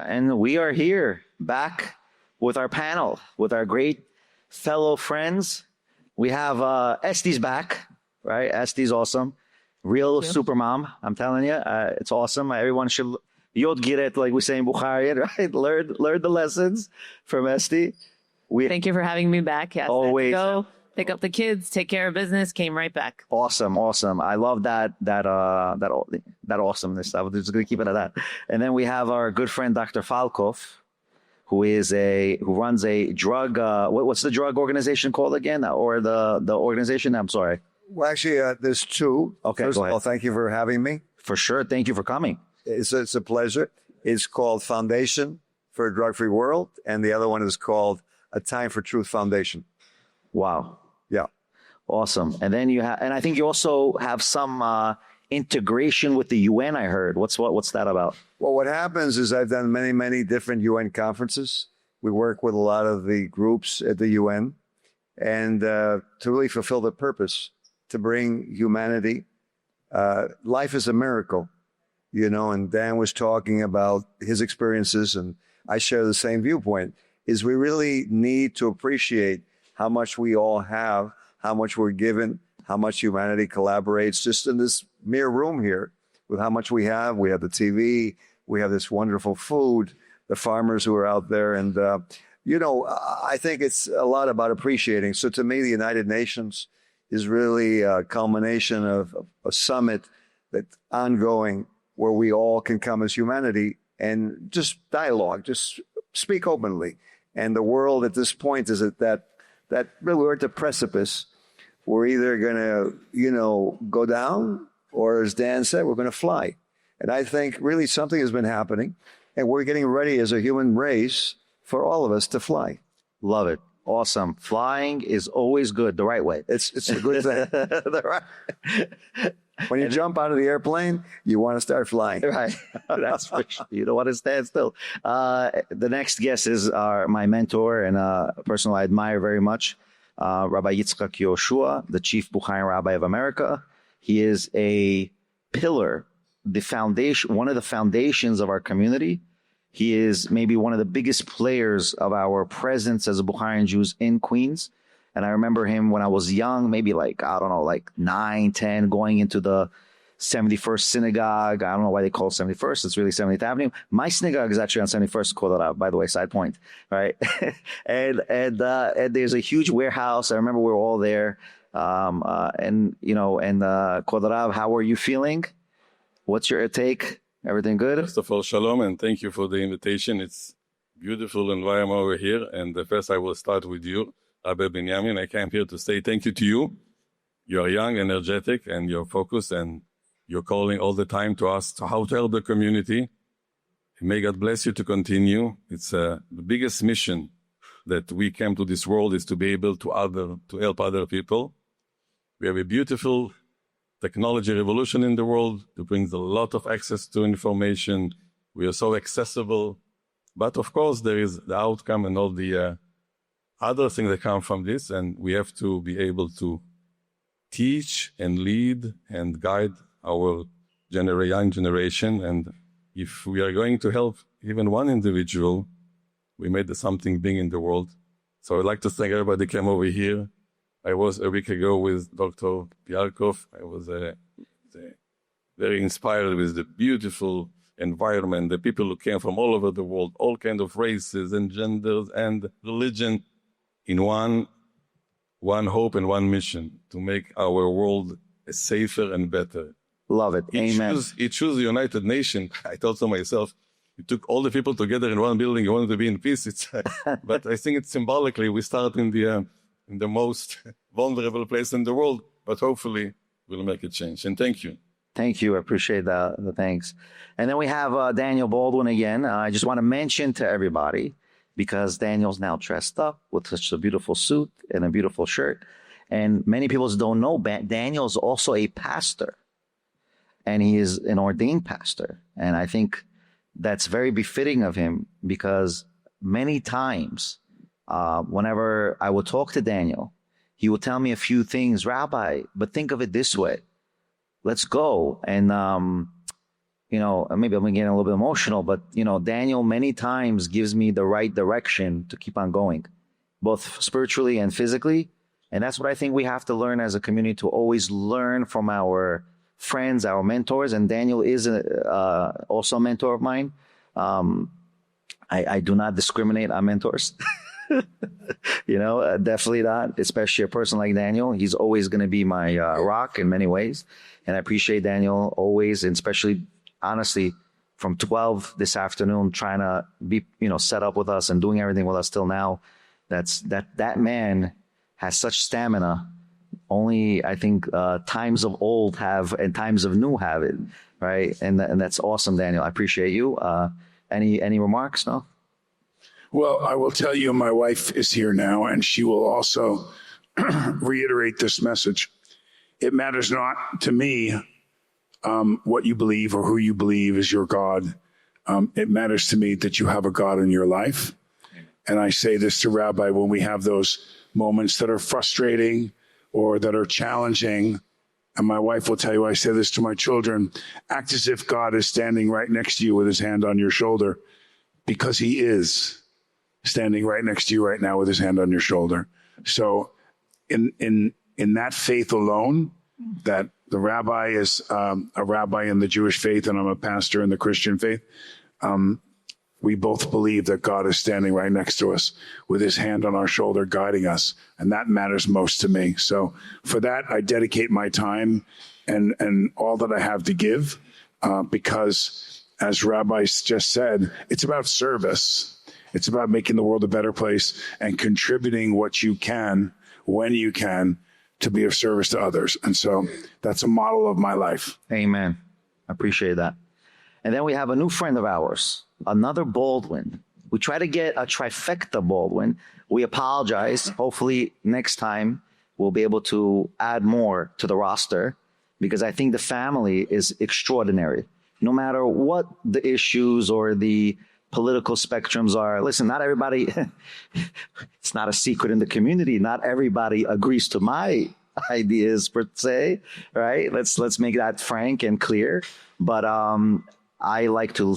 and we are here back with our panel, with our great fellow friends. We have Esti's back, right? Esti's awesome. Real super mom, I'm telling you. It's awesome. Everyone should yod giret, like we say in Bukharian, right? Learn the lessons from Esti. Thank you for having me back. Yes, always go pick up the kids, take care of business, came right back. Awesome. I love that awesomeness. I was just going to keep it at that. And then we have our good friend Dr. Fialkoff, who runs a drug. What's the drug organization called again, or the organization? I'm sorry. Well, actually, there's two. Okay. First of all, thank you for having me. For sure. Thank you for coming. It's a pleasure. It's called Foundation for a Drug-Free World, and the other one is called A Time for Truth Foundation. Wow. Yeah. Awesome. And then and I think you also have some integration with the UN, I heard. What's that about? Well, what happens is I've done many, many different UN conferences. We work with a lot of the groups at the UN, and to really fulfill the purpose, to bring humanity. Life is a miracle, and Dan was talking about his experiences, and I share the same viewpoint, is we really need to appreciate how much we all have, how much we're given, how much humanity collaborates just in this mere room here with how much we have. We have the TV, we have this wonderful food, the farmers who are out there. And, I think it's a lot about appreciating. So to me, the United Nations is really a culmination of a summit that's ongoing where we all can come as humanity and just dialogue, just speak openly. And the world at this point is at that really we're at the precipice. We're either going to, go down, or as Dan said, we're going to fly. And I think really something has been happening, and we're getting ready as a human race for all of us to fly. Love it. Awesome. Flying is always good, the right way. It's a good thing. When you jump out of the airplane, you want to start flying. Right. That's for sure. You don't want to stand still. The next guest is my mentor and a person I admire very much, Rabbi Yitzchak Yehoshua, the chief Bukharian rabbi of America. He is a pillar, one of the foundations of our community. He is maybe one of the biggest players of our presence as Bukharian Jews in Queens. And I remember him when I was young, maybe 9, 10, going into the 71st synagogue. I don't know why they call it 71st. It's really 70th Avenue. My synagogue is actually on 71st, call it out, by the way, side point, right? and there's a huge warehouse. I remember we were all there. Kol Rav, how are you feeling? What's your take? Everything good? First of all, shalom, and thank you for the invitation. It's beautiful environment over here. And first I will start with you, Rabbi Binyamin. I came here to say thank you to you. You are young, energetic, and you're focused, and you're calling all the time to us to how to help the community. May God bless you to continue. It's the biggest mission that we came to this world is to be able to help other people. We have a beautiful technology revolution in the world that brings a lot of access to information. We are so accessible. But of course, there is the outcome and all the other things that come from this. And we have to be able to teach and lead and guide our young generation. And if we are going to help even one individual, we made something big in the world. So I'd like to thank everybody who came over here. I was a week ago with Dr. Fialkoff. I was very inspired with the beautiful environment, the people who came from all over the world, all kinds of races and genders and religion, in one hope and one mission, to make our world safer and better. Love it. Amen. It chose the United Nations. I thought to myself, you took all the people together in one building, you wanted to be in peace. But I think it's symbolically, we start in the most vulnerable place in the world, but hopefully we'll make a change. And thank you. Thank you. I appreciate the thanks. And then we have Daniel Baldwin again. I just want to mention to everybody, because Daniel's now dressed up with such a beautiful suit and a beautiful shirt. And many people don't know, Daniel's also a pastor. And he is an ordained pastor. And I think that's very befitting of him, because many times whenever I would talk to Daniel, he would tell me a few things, Rabbi, but think of it this way. Let's go. And, maybe I'm getting a little bit emotional, but, Daniel many times gives me the right direction to keep on going, both spiritually and physically. And that's what I think we have to learn as a community, to always learn from our friends, our mentors. And Daniel is also a mentor of mine. I do not discriminate on mentors. Definitely not, especially a person like Daniel. He's always going to be my rock in many ways. And I appreciate Daniel always, and especially, honestly, from 12 this afternoon, trying to be, set up with us and doing everything with us till now. That man has such stamina. Only, I think, times of old have and times of new have it, right? And that's awesome, Daniel. I appreciate you. Any remarks? No? Well, I will tell you, my wife is here now, and she will also reiterate this message. It matters not to me what you believe or who you believe is your God. It matters to me that you have a God in your life. And I say this to Rabbi when we have those moments that are frustrating or that are challenging. And my wife will tell you, I say this to my children, act as if God is standing right next to you with his hand on your shoulder, because he is standing right next to you right now with his hand on your shoulder. So in that faith alone, that the rabbi is a rabbi in the Jewish faith and I'm a pastor in the Christian faith, we both believe that God is standing right next to us with his hand on our shoulder, guiding us. And that matters most to me. So for that, I dedicate my time and all that I have to give, because as Rabbi just said, it's about service. It's about making the world a better place and contributing what you can, when you can, to be of service to others. And so that's a model of my life. Amen. I appreciate that. And then we have a new friend of ours, another Baldwin. We try to get a trifecta Baldwin. We apologize. Hopefully next time we'll be able to add more to the roster, because I think the family is extraordinary. No matter what the issues or the political spectrums are. Listen, not everybody, it's not a secret in the community. Not everybody agrees to my ideas per se, right? Let's make that frank and clear. But I like to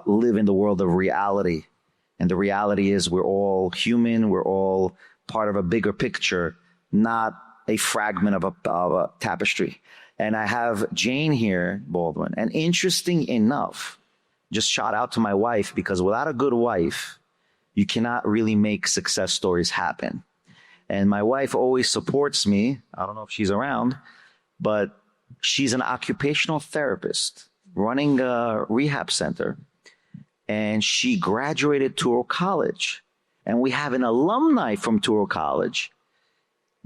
live in the world of reality. And the reality is we're all human. We're all part of a bigger picture, not a fragment of a tapestry. And I have Jane here, Baldwin. And interesting enough, just shout out to my wife, because without a good wife, you cannot really make success stories happen. And my wife always supports me. I don't know if she's around, but she's an occupational therapist running a rehab center. And she graduated Touro College. And we have an alumni from Touro College,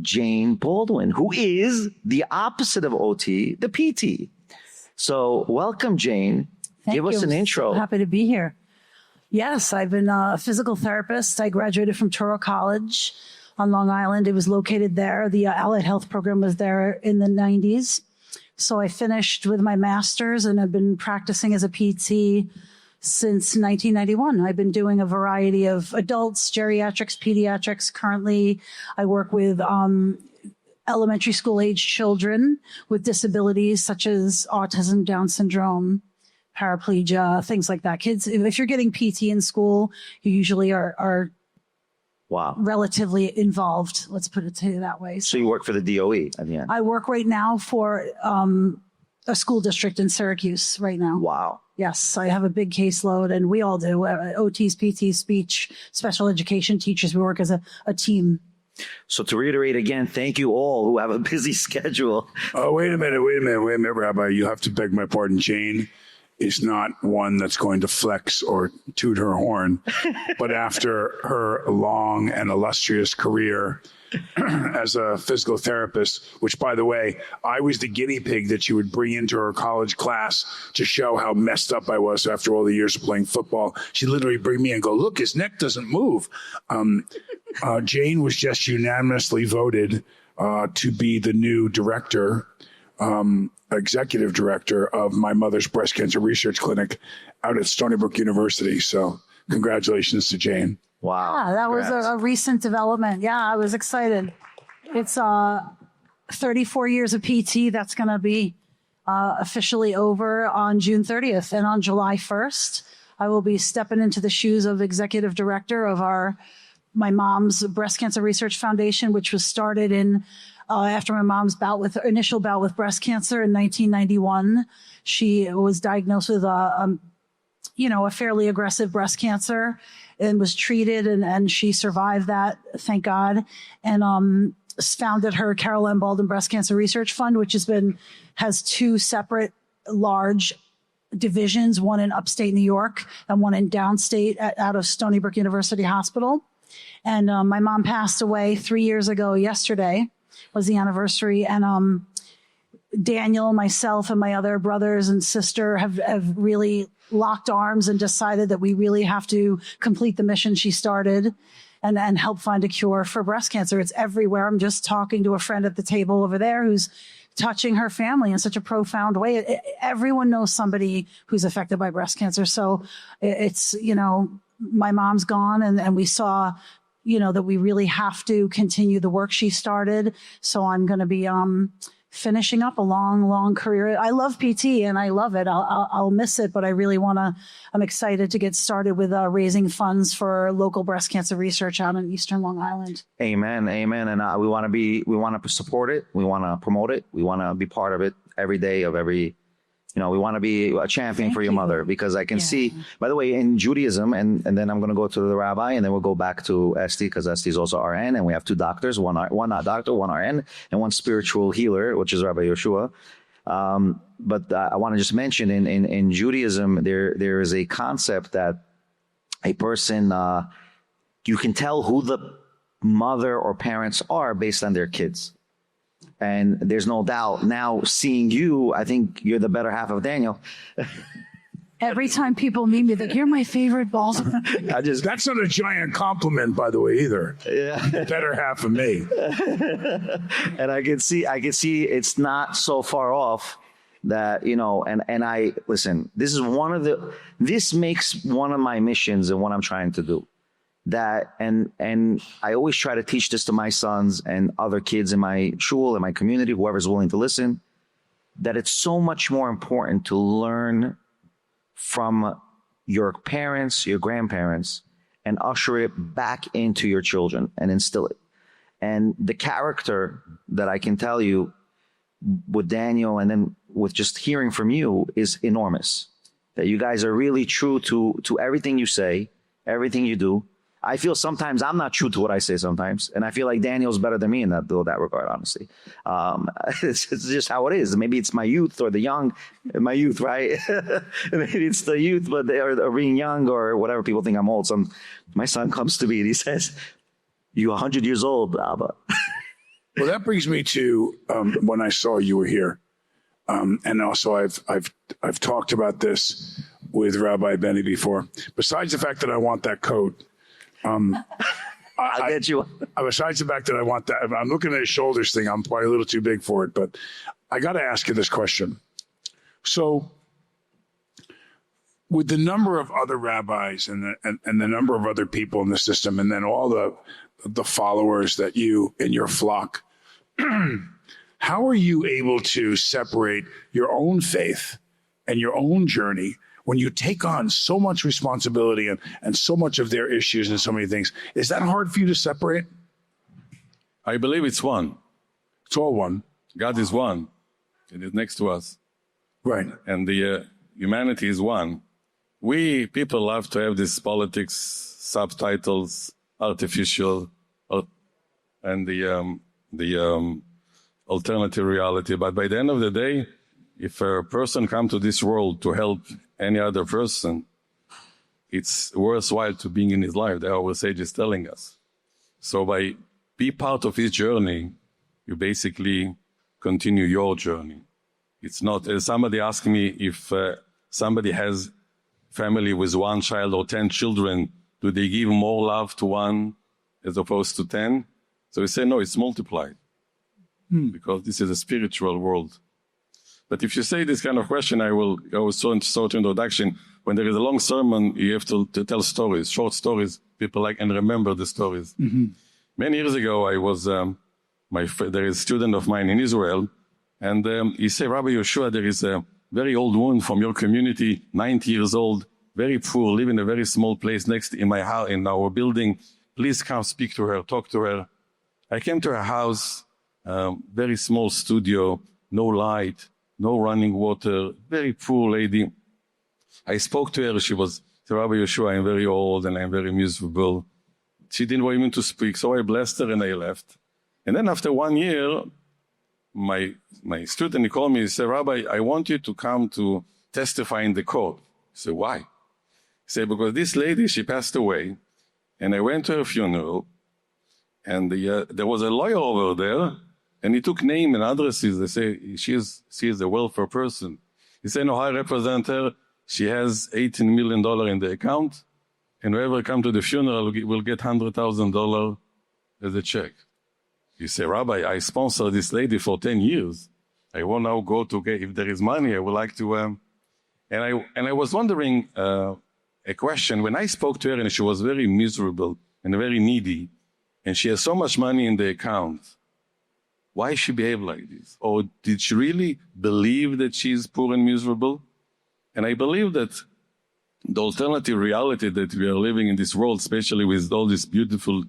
Jane Baldwin, who is the opposite of OT, the PT. So welcome, Jane. Give us an intro. So happy to be here. Yes, I've been a physical therapist. I graduated from Touro College on Long Island. It was located there. The allied health program was there in the 90s. So I finished with my master's and I've been practicing as a PT since 1991. I've been doing a variety of adults, geriatrics, pediatrics. Currently, I work with elementary school age children with disabilities such as autism, Down syndrome, paraplegia, things like that. Kids, if you're getting PT in school, you usually are wow, relatively involved. Let's put it that way. So you work for the DOE at the end? I work right now for a school district in Syracuse right now. Wow. Yes, I have a big caseload, and we all do. OTs, PTs, speech, special education teachers. We work as a team. So to reiterate again, thank you all who have a busy schedule. Oh, wait a minute, Rabbi. You have to beg my pardon. Jane is not one that's going to flex or toot her horn, but after her long and illustrious career as a physical therapist, which, by the way, I was the guinea pig that she would bring into her college class to show how messed up I was after all the years of playing football. She'd literally bring me and go, look, his neck doesn't move. Jane was just unanimously voted to be the new director, executive director of my mother's breast cancer research clinic out at Stony Brook University. So congratulations to Jane. Wow. Yeah, that was a recent development. Yeah, I was excited. It's 34 years of PT. That's going to be officially over on June 30th. And on July 1st, I will be stepping into the shoes of executive director of my mom's Breast Cancer Research Foundation, which was started after my mom's initial bout with breast cancer in 1991. She was diagnosed with a fairly aggressive breast cancer and was treated, and she survived that, thank God. And founded her Carol M. Baldwin Breast Cancer Research Fund, which has two separate large divisions, one in upstate New York and one in downstate out of Stony Brook University Hospital. And my mom passed away 3 years ago. Yesterday was the anniversary. And Daniel, myself, and my other brothers and sister have really locked arms and decided that we really have to complete the mission she started and help find a cure for breast cancer. It's everywhere. I'm just talking to a friend at the table over there who's touching her family in such a profound way. Everyone knows somebody who's affected by breast cancer. So it's, my mom's gone, and we saw, that we really have to continue the work she started. So I'm going to be finishing up a long, long career. I love PT and I love it. I'll miss it, but I really I'm excited to get started with raising funds for local breast cancer research out in Eastern Long Island. Amen. Amen. And we want to support it. We want to promote it. We want to be part of it every day of every, we want to be a champion for your mother, because I can see, by the way, in Judaism, and then I'm going to go to the rabbi, and then we'll go back to Esty, because Esty is also RN, and we have two doctors, one not doctor, one RN, and one spiritual healer, which is Rabbi Yehoshua. But I want to just mention in Judaism, there is a concept that a person, you can tell who the mother or parents are based on their kids. And there's no doubt now, seeing you, I think you're the better half of Daniel. Every time people meet me, they're like, you're my favorite Baldwin. That's not a giant compliment, by the way, either. Yeah. Better half of me. And I can see it's not so far off that, and I listen, this makes one of my missions and what I'm trying to do. That and I always try to teach this to my sons and other kids in my shul, in my community, whoever's willing to listen, that it's so much more important to learn from your parents, your grandparents, and usher it back into your children and instill it. And the character that I can tell you with Daniel and then with just hearing from you is enormous. That you guys are really true to everything you say, everything you do. I feel sometimes I'm not true to what I say sometimes. And I feel like Daniel's better than me in that regard, honestly. It's just how it is. Maybe it's my youth or my youth, right? Maybe it's the youth, but they're being young or whatever. People think I'm old. My son comes to me and he says, "You 100 years old, Abba." Well, that brings me to when I saw you were here. And also I've talked about this with Rabbi Benny before. Besides the fact that I want that coat, I'll get you. Besides the fact that I want that, I'm looking at his shoulders thing. I'm probably a little too big for it, but I got to ask you this question. So, with the number of other rabbis and the number of other people in the system, and then all the followers that you in your flock, how are you able to separate your own faith and your own journey when you take on so much responsibility and so much of their issues and so many things? Is that hard for you to separate? I believe it's one. It's all one. God is one. It is next to us. Right. And the humanity is one. We people love to have these politics, subtitles, artificial, and the alternative reality. But by the end of the day, if a person comes to this world to help any other person, it's worthwhile to being in his life. That our sage is telling us. So by be part of his journey, you basically continue your journey. It's not, somebody asked me if somebody has family with one child or 10 children, do they give more love to one as opposed to 10? So we say, no, it's multiplied. Because this is a spiritual world. But if you say this kind of question, I will go short introduction. When there is a long sermon, you have to tell stories, short stories. People like and remember the stories. Mm-hmm. Many years ago, I was, there is a student of mine in Israel And he said, Rabbi Yehoshua, there is a very old woman from your community, 90 years old, very poor, live in a very small place next in my house, in our building. Please come speak to her, talk to her. I came to her house, very small studio, no light, no running water, very poor lady. I spoke to her. She was, Rabbi Yehoshua, I'm very old and I'm very miserable. She didn't want me to speak, so I blessed her and I left. And then after 1 year, my student, he called me, he said, Rabbi, I want you to come to testify in the court. I said, why? He said, because this lady, she passed away, and I went to her funeral, and there was a lawyer over there, and he took name and addresses. They say, she is a welfare person. He said, no, I represent her. She has $18 million in the account, and whoever come to the funeral will get $100,000 as a check. He said, Rabbi, I sponsored this lady for 10 years. I will now go to get, if there is money, I would like to, and I was wondering a question. When I spoke to her, and she was very miserable and very needy, and she has so much money in the account, why she behave like this? Or did she really believe that she is poor and miserable? And I believe that the alternative reality that we are living in this world, especially with all this beautiful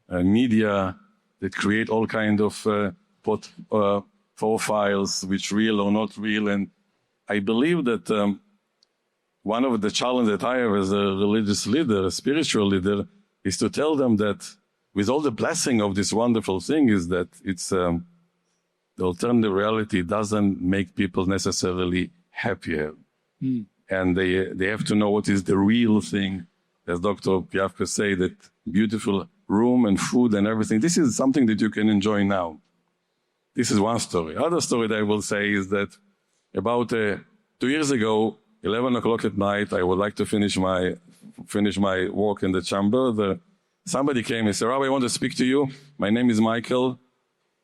media that create all kind of profiles, which real or not real. And I believe that one of the challenges that I have as a religious leader, a spiritual leader, is to tell them that with all the blessing of this wonderful thing is that it's the alternative reality doesn't make people necessarily happier. And they have to know what is the real thing. As Dr. Piafka say, that beautiful room and food and everything. This is something that you can enjoy now. This is one story. Other story that I will say is that about 2 years ago, 11 o'clock at night, I would like to finish my work in the chamber. Somebody came and said, Rabbi, I want to speak to you. My name is Michael.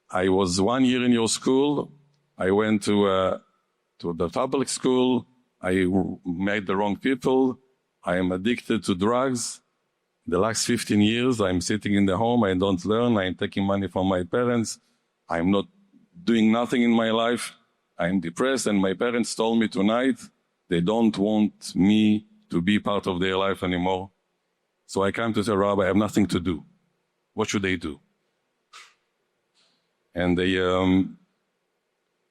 I was 1 year in your school. I went to the public school. I met the wrong people. I am addicted to drugs. The last 15 years, I'm sitting in the home. I don't learn. I'm taking money from my parents. I'm not doing nothing in my life. I'm depressed. And my parents told me tonight they don't want me to be part of their life anymore. So I came to say, Rabbi, I have nothing to do. What should they do? And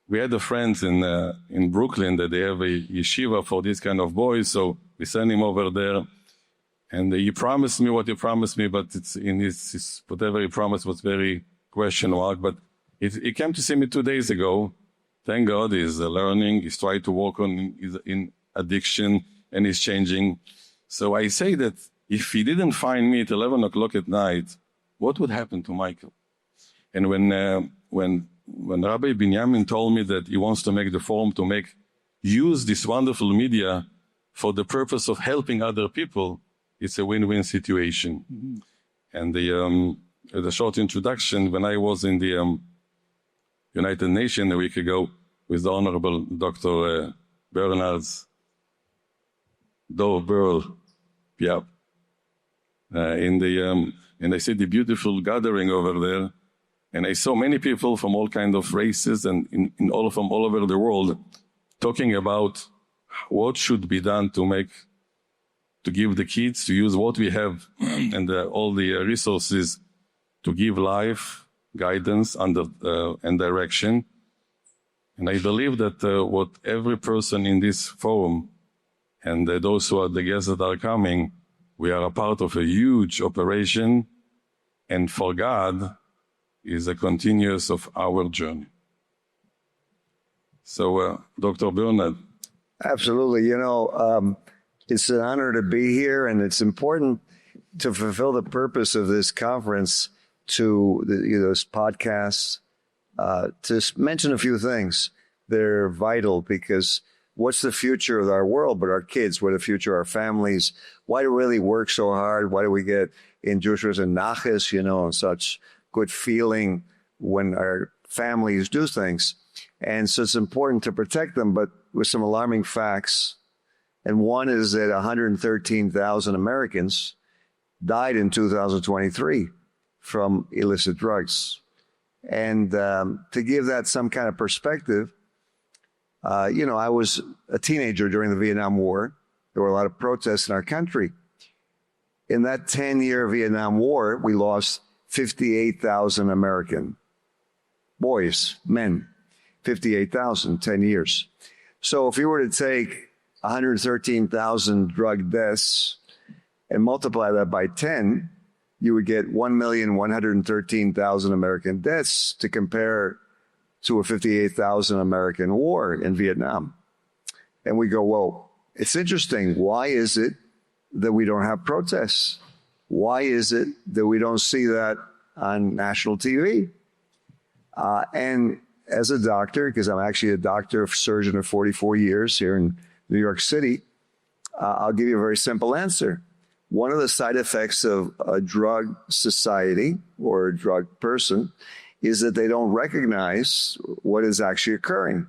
we had a friend in Brooklyn that they have a yeshiva for this kind of boys. So we sent him over there. And he promised me what he promised me, but it's in his whatever he promised was very question mark. But he came to see me 2 days ago. Thank God he's learning. He's trying to work on his in addiction and he's changing. So I say that if he didn't find me at 11 o'clock at night, what would happen to Michael? And when Rabbi Binyamin told me that he wants to make the forum to use this wonderful media for the purpose of helping other people, it's a win-win situation. Mm-hmm. And the short introduction, when I was in the United Nations a week ago with the Honorable Dr. Bernard's Dov Burl, and I see the beautiful gathering over there, and I saw many people from all kinds of races and from all over the world talking about what should be done to give the kids to use what we have and all the resources to give life, guidance, and direction. And I believe that what every person in this forum and those who are the guests that are coming, we are a part of a huge operation, and for God is a continuous of our journey. So, Dr. Bernard. Absolutely. It's an honor to be here, and it's important to fulfill the purpose of this conference to this podcast, to mention a few things. They're vital because what's the future of our world, but our kids? What the future of our families? Why do we really work so hard? Why do we get in Jewish and naches, and such good feeling when our families do things? And so it's important to protect them, but with some alarming facts. And one is that 113,000 Americans died in 2023 from illicit drugs. And to give that some kind of perspective, I was a teenager during the Vietnam War. There were a lot of protests in our country. In that 10-year Vietnam War, we lost 58,000 American boys, men, 58,000, 10 years. So if you were to take 113,000 drug deaths and multiply that by 10, you would get 1,113,000 American deaths to compare to a 58,000 American war in Vietnam. And we go, well, it's interesting. Why is it that we don't have protests? Why is it that we don't see that on national TV? And as a doctor, because I'm actually a doctor, surgeon of 44 years here in New York City, I'll give you a very simple answer. One of the side effects of a drug society or a drug person is that they don't recognize what is actually occurring.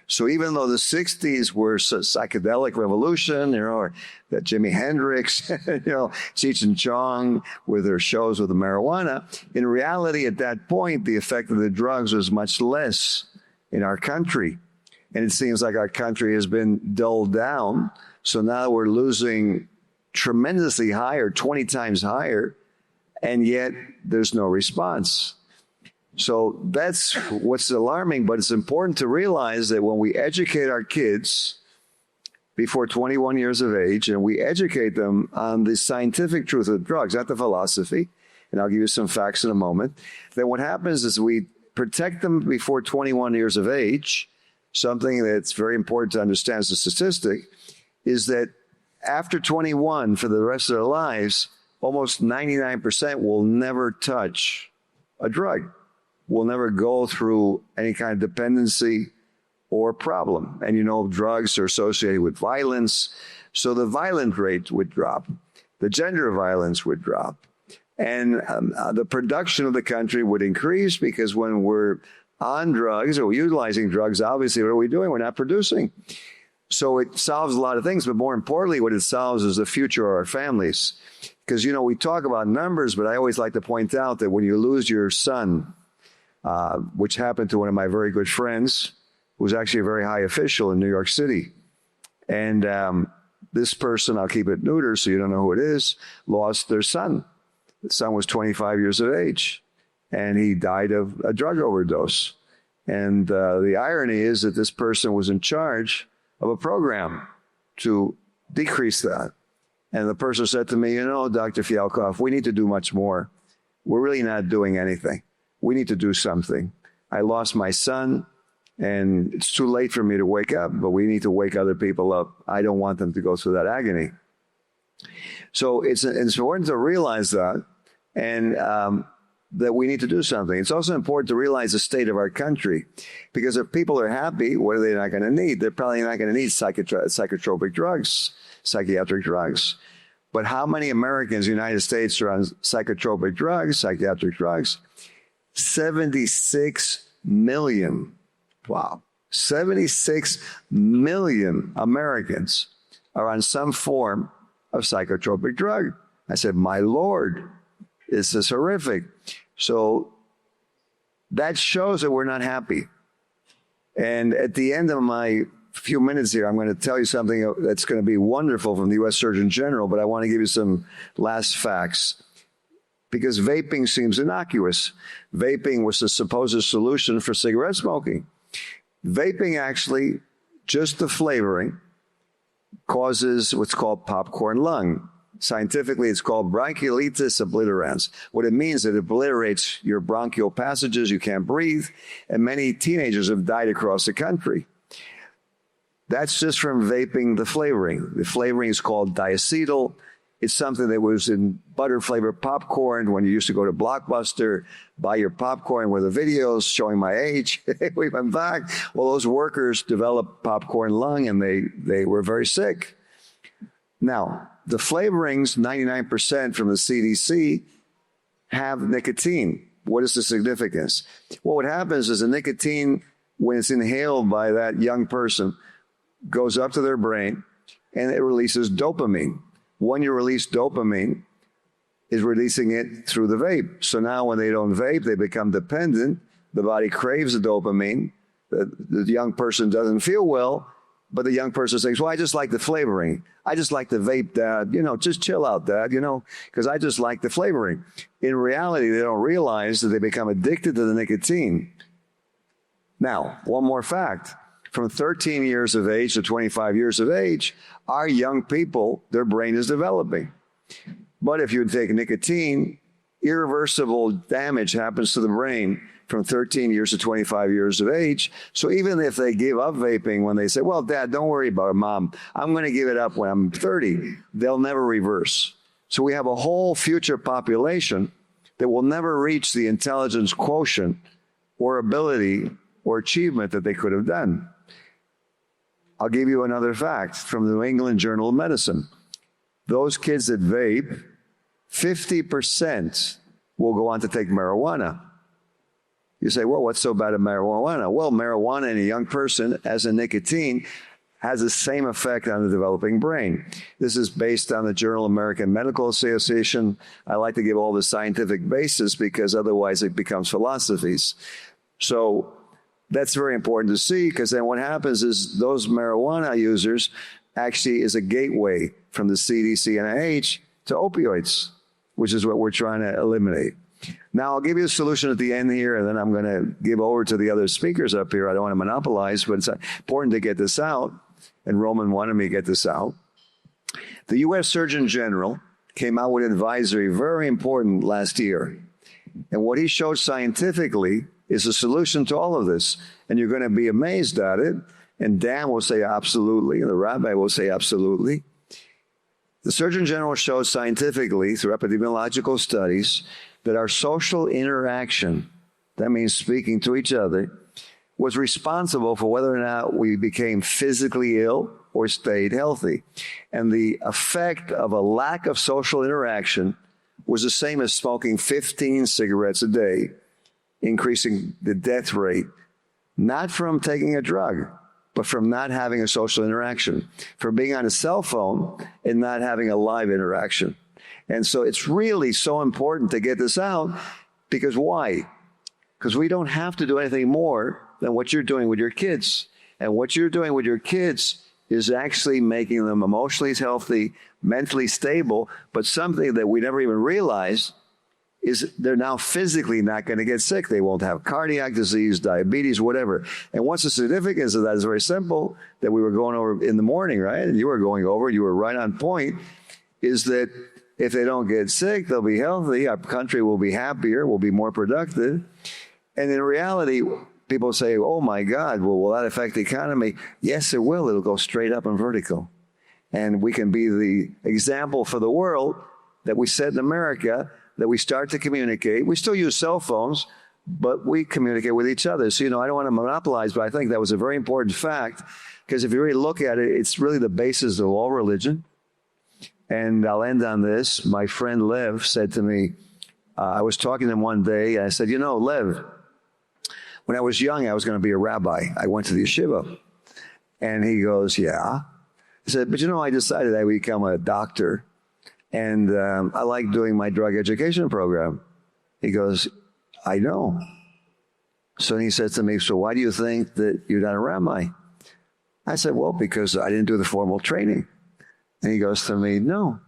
So even though the 60s were a psychedelic revolution, or that Jimi Hendrix, Cheech and Chong with their shows with the marijuana, in reality at that point, the effect of the drugs was much less in our country. And it seems like our country has been dulled down. So now we're losing tremendously higher, 20 times higher, and yet there's no response. So that's what's alarming, but it's important to realize that when we educate our kids before 21 years of age, and we educate them on the scientific truth of drugs, not the philosophy, and I'll give you some facts in a moment, then what happens is we protect them before 21 years of age. Something that's very important to understand as a statistic is that after 21, for the rest of their lives, almost 99% will never touch a drug, will never go through any kind of dependency or problem. And drugs are associated with violence, so the violent rate would drop, the gender violence would drop, and the production of the country would increase, because when we're on drugs or utilizing drugs, obviously, what are we doing? We're not producing. So it solves a lot of things, but more importantly, what it solves is the future of our families. Because, we talk about numbers, but I always like to point out that when you lose your son, which happened to one of my very good friends, who was actually a very high official in New York City. And this person, I'll keep it neuter so you don't know who it is, lost their son. The son was 25 years of age, and he died of a drug overdose. And the irony is that this person was in charge of a program to decrease that. And the person said to me, Dr. Fialkoff, we need to do much more. We're really not doing anything. We need to do something. I lost my son, and it's too late for me to wake up, but we need to wake other people up. I don't want them to go through that agony. So it's important to realize that, and that we need to do something. It's also important to realize the state of our country, because if people are happy, what are they not going to need? They're probably not going to need psychotropic drugs, psychiatric drugs. But how many Americans in the United States are on psychotropic drugs, psychiatric drugs? 76 million. Wow. 76 million Americans are on some form of psychotropic drug. I said, my Lord, this is horrific. So that shows that we're not happy. And at the end of my few minutes here, I'm going to tell you something that's going to be wonderful from the U.S. Surgeon General, but I want to give you some last facts. Because vaping seems innocuous. Vaping was the supposed solution for cigarette smoking. Vaping actually, just the flavoring, causes what's called popcorn lung. Scientifically, it's called bronchiolitis obliterans. What it means is it obliterates your bronchial passages, you can't breathe, and many teenagers have died across the country. That's just from vaping the flavoring. The flavoring is called diacetyl. It's something that was in butter-flavored popcorn when you used to go to Blockbuster, buy your popcorn with the videos showing my age. We went back. Well, those workers developed popcorn lung, and they were very sick. Now, the flavorings, 99% from the CDC, have nicotine. What is the significance? Well, what happens is the nicotine, when it's inhaled by that young person, goes up to their brain, and it releases dopamine. When you release dopamine, is releasing it through the vape. So now when they don't vape, they become dependent, The body craves the dopamine. The young person doesn't feel well, but the young person says, well, I just like the flavoring. I just like the vape, Dad. Just chill out, Dad, because I just like the flavoring. In reality, they don't realize that they become addicted to the nicotine. Now, one more fact. From 13 years of age to 25 years of age, our young people, their brain is developing. But if you take nicotine, irreversible damage happens to the brain from 13 years to 25 years of age. So even if they give up vaping when they say, well, Dad, don't worry about it, Mom, I'm going to give it up when I'm 30, they'll never reverse. So we have a whole future population that will never reach the intelligence quotient or ability or achievement that they could have done. I'll give you another fact from the New England Journal of Medicine. Those kids that vape, 50% will go on to take marijuana. You say, well, what's so bad at marijuana? Well, marijuana in a young person as a nicotine has the same effect on the developing brain. This is based on the Journal of American Medical Association. I like to give all the scientific basis because otherwise it becomes philosophies. So that's very important to see, because then what happens is those marijuana users actually is a gateway from the CDC NIH to opioids, which is what we're trying to eliminate. Now, I'll give you a solution at the end here, and then I'm going to give over to the other speakers up here. I don't want to monopolize, but it's important to get this out, and Roman wanted me to get this out. The U.S. Surgeon General came out with an advisory, very important, last year. And what he showed scientifically is a solution to all of this. And you're going to be amazed at it. And Dan will say absolutely, and the rabbi will say absolutely. The Surgeon General showed scientifically through epidemiological studies that our social interaction, that means speaking to each other, was responsible for whether or not we became physically ill or stayed healthy. And the effect of a lack of social interaction was the same as smoking 15 cigarettes a day, increasing the death rate, not from taking a drug, but from not having a social interaction, from being on a cell phone and not having a live interaction. And so it's really so important to get this out, because why? Because we don't have to do anything more than what you're doing with your kids. And what you're doing with your kids is actually making them emotionally healthy, mentally stable, but something that we never even realized is they're now physically not going to get sick. They won't have cardiac disease, diabetes, whatever. And what's the significance of that is very simple, that we were going over in the morning, right? And you were going over, you were right on point, is that if they don't get sick, they'll be healthy. Our country will be happier, will be more productive. And in reality, people say, oh my God, well, will that affect the economy? Yes, it will. It'll go straight up and vertical. And we can be the example for the world that we set in America, that we start to communicate. We still use cell phones, but we communicate with each other. So, I don't want to monopolize, but I think that was a very important fact, because if you really look at it, it's really the basis of all religion. And I'll end on this. My friend Lev said to me, I was talking to him one day, and I said, Lev, when I was young, I was going to be a rabbi. I went to the yeshiva. And he goes, yeah. He said, but I decided I would become a doctor. And I like doing my drug education program. He goes, I know. So he said to me, so why do you think that you're not a rabbi? I said, well, because I didn't do the formal training. And he goes to me, no.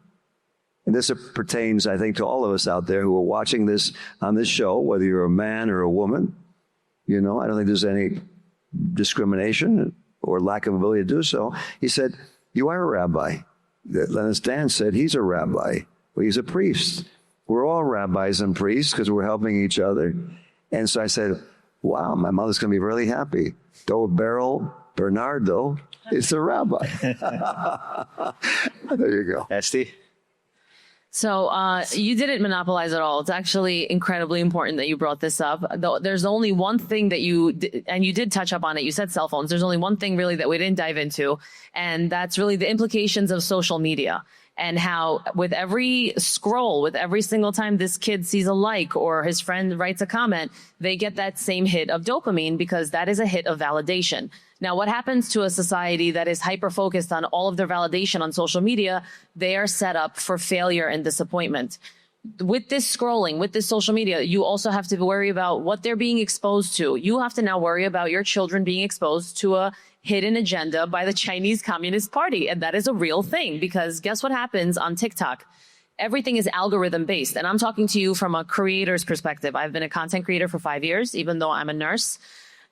And this pertains, I think, to all of us out there who are watching this on this show, whether you're a man or a woman. I don't think there's any discrimination or lack of ability to do so. He said, you are a rabbi. Lennis Dan said he's a rabbi. Well, he's a priest. We're all rabbis and priests because we're helping each other. And so I said, wow, my mother's going to be really happy. Do Beryl Bernardo is a rabbi. There you go. Esty? So you didn't monopolize at all. It's actually incredibly important that you brought this up. There's only one thing that you did touch up on it. You said cell phones. There's only one thing really that we didn't dive into, and that's really the implications of social media and how with every scroll, with every single time this kid sees a like or his friend writes a comment, they get that same hit of dopamine because that is a hit of validation. Now, what happens to a society that is hyper-focused on all of their validation on social media? They are set up for failure and disappointment. with this scrolling, with this social media, you also have to worry about what they're being exposed to. You have to now worry about your children being exposed to a hidden agenda by the Chinese Communist Party. And that is a real thing, because guess what happens on TikTok? Everything is algorithm based. And I'm talking to you from a creator's perspective. I've been a content creator for 5 years, even though I'm a nurse.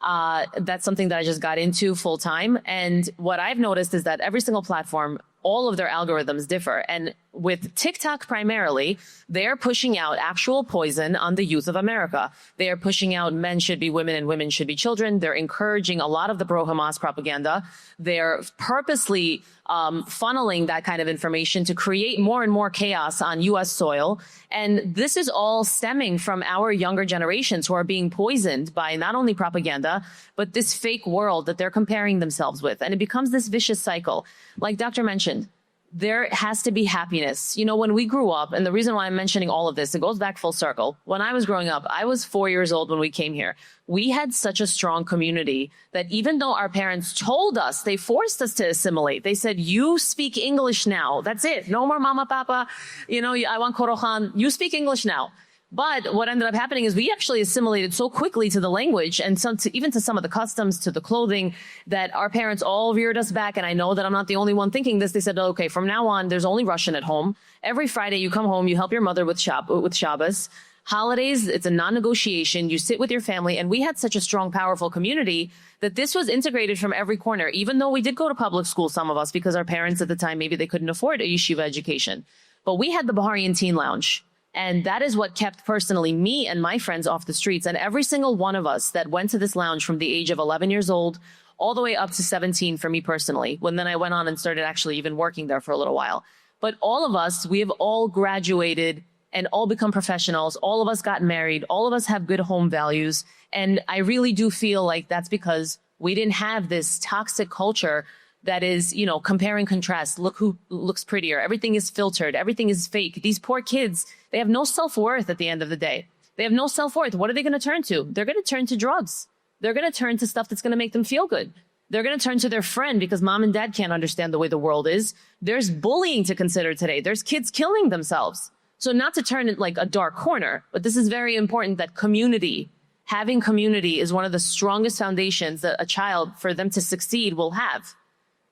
That's something that I just got into full time. And what I've noticed is that every single platform, all of their algorithms differ. And with TikTok primarily, they're pushing out actual poison on the youth of America. They are pushing out men should be women and women should be children. They're encouraging a lot of the pro-Hamas propaganda. They're purposely funneling that kind of information to create more and more chaos on U.S. soil. And this is all stemming from our younger generations who are being poisoned by not only propaganda, but this fake world that they're comparing themselves with. And it becomes this vicious cycle. Like Dr. mentioned, there has to be happiness. You know, when we grew up, and the reason why I'm mentioning all of this, it goes back full circle. When I was growing up, I was 4 years old when we came here. We had such a strong community that even though our parents told us, they forced us to assimilate. They said, you speak English now. That's it. No more mama, papa. You know, I want korochan. You speak English now. But what ended up happening is we actually assimilated so quickly to the language and even to some of the customs, to the clothing, that our parents all veered us back. And I know that I'm not the only one thinking this. They said, okay, from now on, there's only Russian at home. Every Friday you come home, you help your mother with Shabbos. Holidays, it's a non-negotiation. You sit with your family. And we had such a strong, powerful community that this was integrated from every corner, even though we did go to public school, some of us, because our parents at the time, maybe they couldn't afford a yeshiva education. But we had the Baharian Teen Lounge. And that is what kept personally me and my friends off the streets. And every single one of us that went to this lounge from the age of 11 years old all the way up to 17 for me personally, when then I went on and started actually even working there for a little while. But all of us, we have all graduated and all become professionals. All of us got married. All of us have good home values. And I really do feel like that's because we didn't have this toxic culture that is, you know, compare and contrast. Look who looks prettier. Everything is filtered. Everything is fake. These poor kids, they have no self-worth at the end of the day. They have no self-worth. What are they going to turn to? They're going to turn to drugs. They're going to turn to stuff that's going to make them feel good. They're going to turn to their friend because mom and dad can't understand the way the world is. There's bullying to consider today. There's kids killing themselves. So not to turn it like a dark corner, but this is very important that community, having community is one of the strongest foundations that a child, for them to succeed, will have.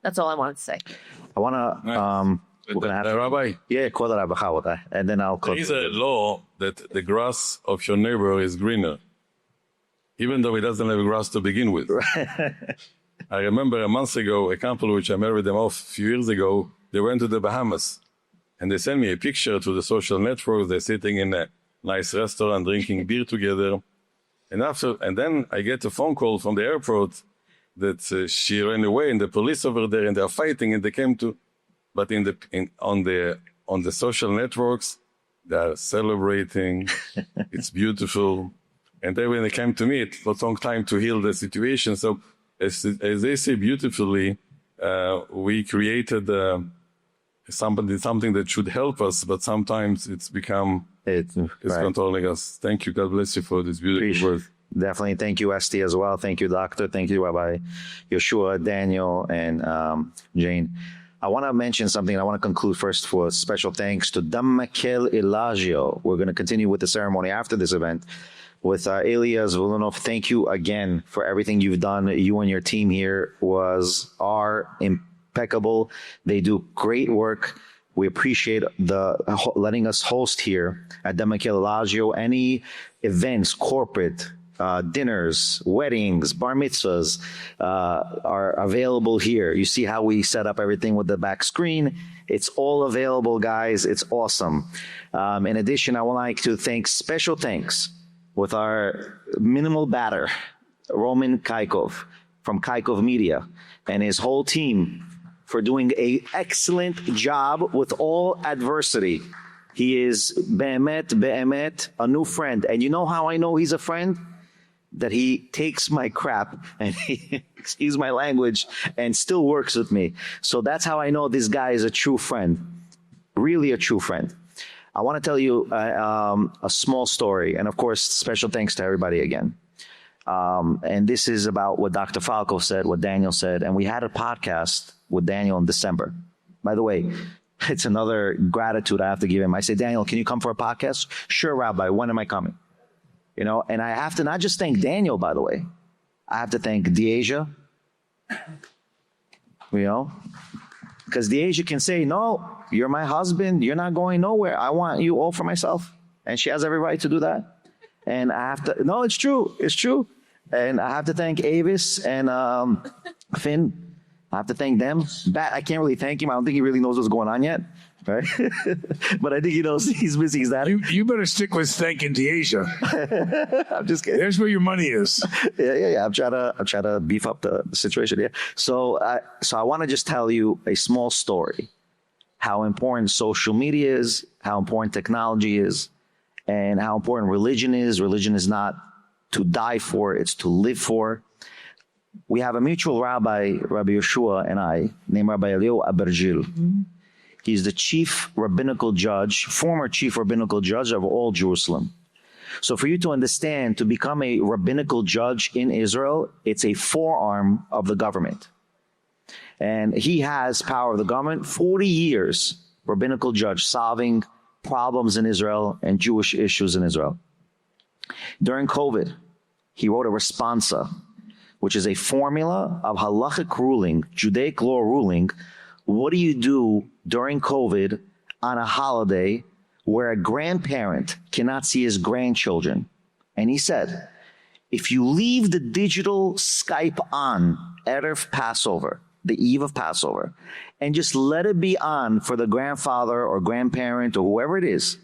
That's all I wanted to say. I want to, we're going to have Rabbi, yeah, and then I'll there is a law that the grass of your neighbor is greener, even though he doesn't have grass to begin with. I remember a month ago, a couple which I married them off a few years ago, they went to the Bahamas and they sent me a picture to the social network. They're sitting in a nice restaurant, drinking beer together. And then I get a phone call from the airport that she ran away and the police over there and they're fighting and they came to, but on the social networks, they're celebrating. It's beautiful. And then when they came to me, it took a long time to heal the situation. So as they say beautifully, we created something that should help us, but sometimes it's become, it's right, controlling us. Thank you. God bless you for this beautiful work. Definitely. Thank you, Esty, as well. Thank you, Doctor. Thank you, Rabbi Yehoshua, Daniel, and Jane. I want to mention something. I want to conclude first for special thanks to Damakel Elagio. We're going to continue with the ceremony after this event with Elias Volunov. Thank you again for everything you've done. You and your team here are impeccable. They do great work. We appreciate letting us host here at Damakel Elagio any events, corporate, dinners, weddings, bar mitzvahs are available here. You see how we set up everything with the back screen. It's all available, guys. It's awesome. In addition, I would like to special thanks with our minimal batter, Roman Kaikov from Kaikov Media and his whole team for doing an excellent job with all adversity. He is be'emet, a new friend. And you know how I know he's a friend? That he takes my crap and he, excuse my language, and still works with me. So that's how I know this guy is a true friend, really a true friend. I want to tell you a small story. And of course, special thanks to everybody again. And this is about what Dr. Fialkoff said, what Daniel said. And we had a podcast with Daniel in December. By the way, It's another gratitude I have to give him. I say, Daniel, can you come for a podcast? Sure, Rabbi. When am I coming? You know, and I have to not just thank Daniel, by the way. I have to thank Deasia. You know, because Deasia can say, no, you're my husband. You're not going nowhere. I want you all for myself. And she has every right to do that. And I have to, no, it's true. It's true. And I have to thank Avis and Finn. I have to thank them. Bat, I can't really thank him. I don't think he really knows what's going on yet. Right? But I think he knows he's busy. He's that. You better stick with thanking Deasia. I'm just kidding. There's where your money is. Yeah. I'm trying to beef up the situation. Yeah. So I want to just tell you a small story, how important social media is, how important technology is, and how important religion is. Religion is not to die for, it's to live for. We have a mutual rabbi, Rabbi Yehoshua, and I, named Rabbi Eliyahu Abergil. Mm-hmm. He's the chief rabbinical judge, former chief rabbinical judge of all Jerusalem. So for you to understand, to become a rabbinical judge in Israel, it's a forearm of the government. And he has power of the government, 40 years, rabbinical judge, solving problems in Israel and Jewish issues in Israel. During COVID, he wrote a responsa, which is a formula of halachic ruling, Judaic law ruling. What do you do during COVID on a holiday where a grandparent cannot see his grandchildren? And he said, if you leave the digital Skype on Erev Passover, the eve of Passover, and just let it be on for the grandfather or grandparent or whoever it is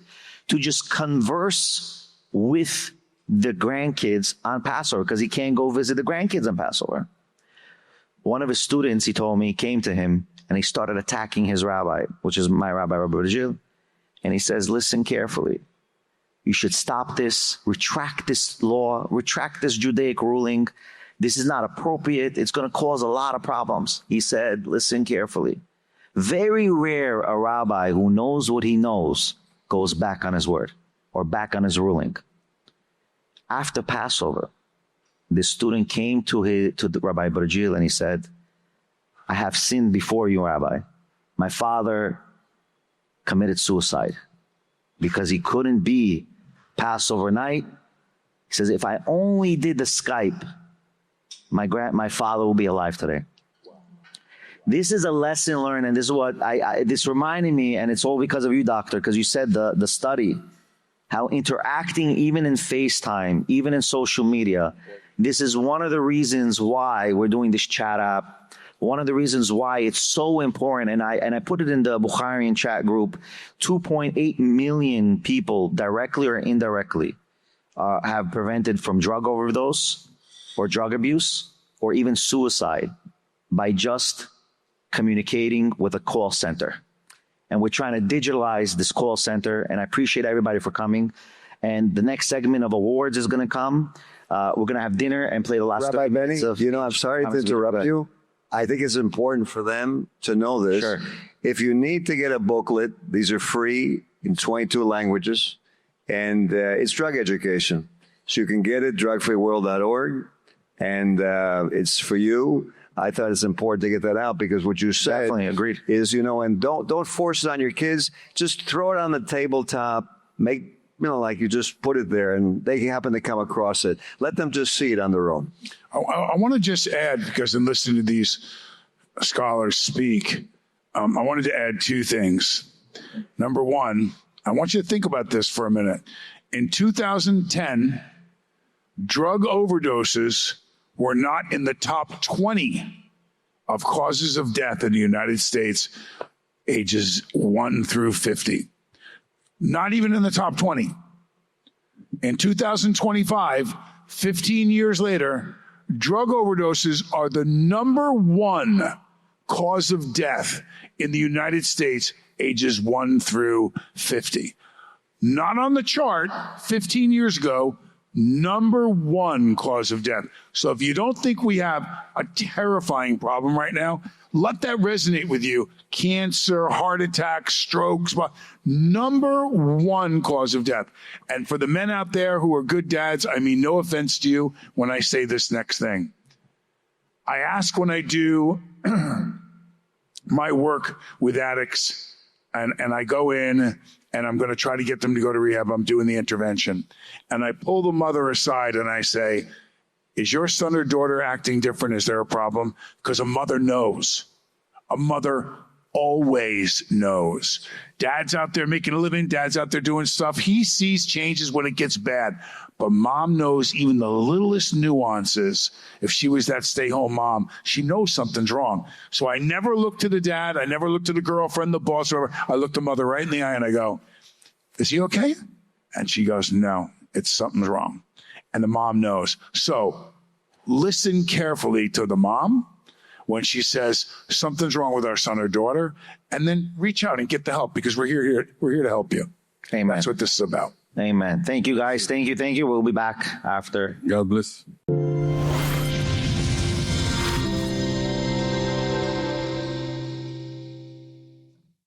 to just converse with the grandkids on Passover, because he can't go visit the grandkids on Passover. One of his students, he told me, came to him and he started attacking his rabbi, which is my rabbi, Rabbi Yitzchak. And he says, listen carefully. You should stop this, retract this law, retract this Judaic ruling. This is not appropriate. It's going to cause a lot of problems. He said, listen carefully. Very rare a rabbi who knows what he knows goes back on his word or back on his ruling. After Passover, the student came to the Rabbi Bergil and he said, I have sinned before you, Rabbi. My father committed suicide because he couldn't be Passover night. He says, if I only did the Skype, my father will be alive today. This is a lesson learned, and this is what this reminded me, and it's all because of you, doctor, because you said the study, how interacting even in FaceTime, even in social media, this is one of the reasons why we're doing this chat app, one of the reasons why it's so important, and I put it in the Bukharian chat group, 2.8 million people, directly or indirectly, have prevented from drug overdose or drug abuse or even suicide by just communicating with a call center. And we're trying to digitalize this call center, and I appreciate everybody for coming. And the next segment of awards is going to come. We're going to have dinner and play the last. Rabbi Benny, I'm sorry to interrupt you. I think it's important for them to know this. Sure. If you need to get a booklet, these are free in 22 languages, and it's drug education. So you can get it, drugfreeworld.org, and it's for you. I thought it's important to get that out because what you said Definitely agreed. is, and don't force it on your kids. Just throw it on the tabletop. Make, like you just put it there and they happen to come across it. Let them just see it on their own. I want to just add, because in listening to these scholars speak, I wanted to add two things. Number one, I want you to think about this for a minute. In 2010, drug overdoses were not in the top 20 of causes of death in the United States, ages 1 through 50. Not even in the top 20. In 2025, 15 years later, drug overdoses are the number one cause of death in the United States, ages 1 through 50. Not on the chart 15 years ago, number one cause of death. So if you don't think we have a terrifying problem right now, let that resonate with you. Cancer, heart attacks, strokes, number one cause of death. And for the men out there who are good dads, I mean no offense to you when I say this next thing. I ask when I do my work with addicts, and I go in and I'm going to try to get them to go to rehab. I'm doing the intervention. And I pull the mother aside and I say, is your son or daughter acting different? Is there a problem? Because a mother knows. A mother always knows. Dad's out there making a living. Dad's out there doing stuff. He sees changes when it gets bad. But mom knows even the littlest nuances. If she was that stay-home mom, she knows something's wrong. So I never look to the dad. I never look to the girlfriend, the boss, whatever. I look the mother right in the eye and I go, is he okay? And she goes, no, something's wrong. And the mom knows. So listen carefully to the mom when she says something's wrong with our son or daughter, and then reach out and get the help, because we're here to help you. Amen. That's what this is about. Amen. Thank you, guys. Thank you. We'll be back after. God bless.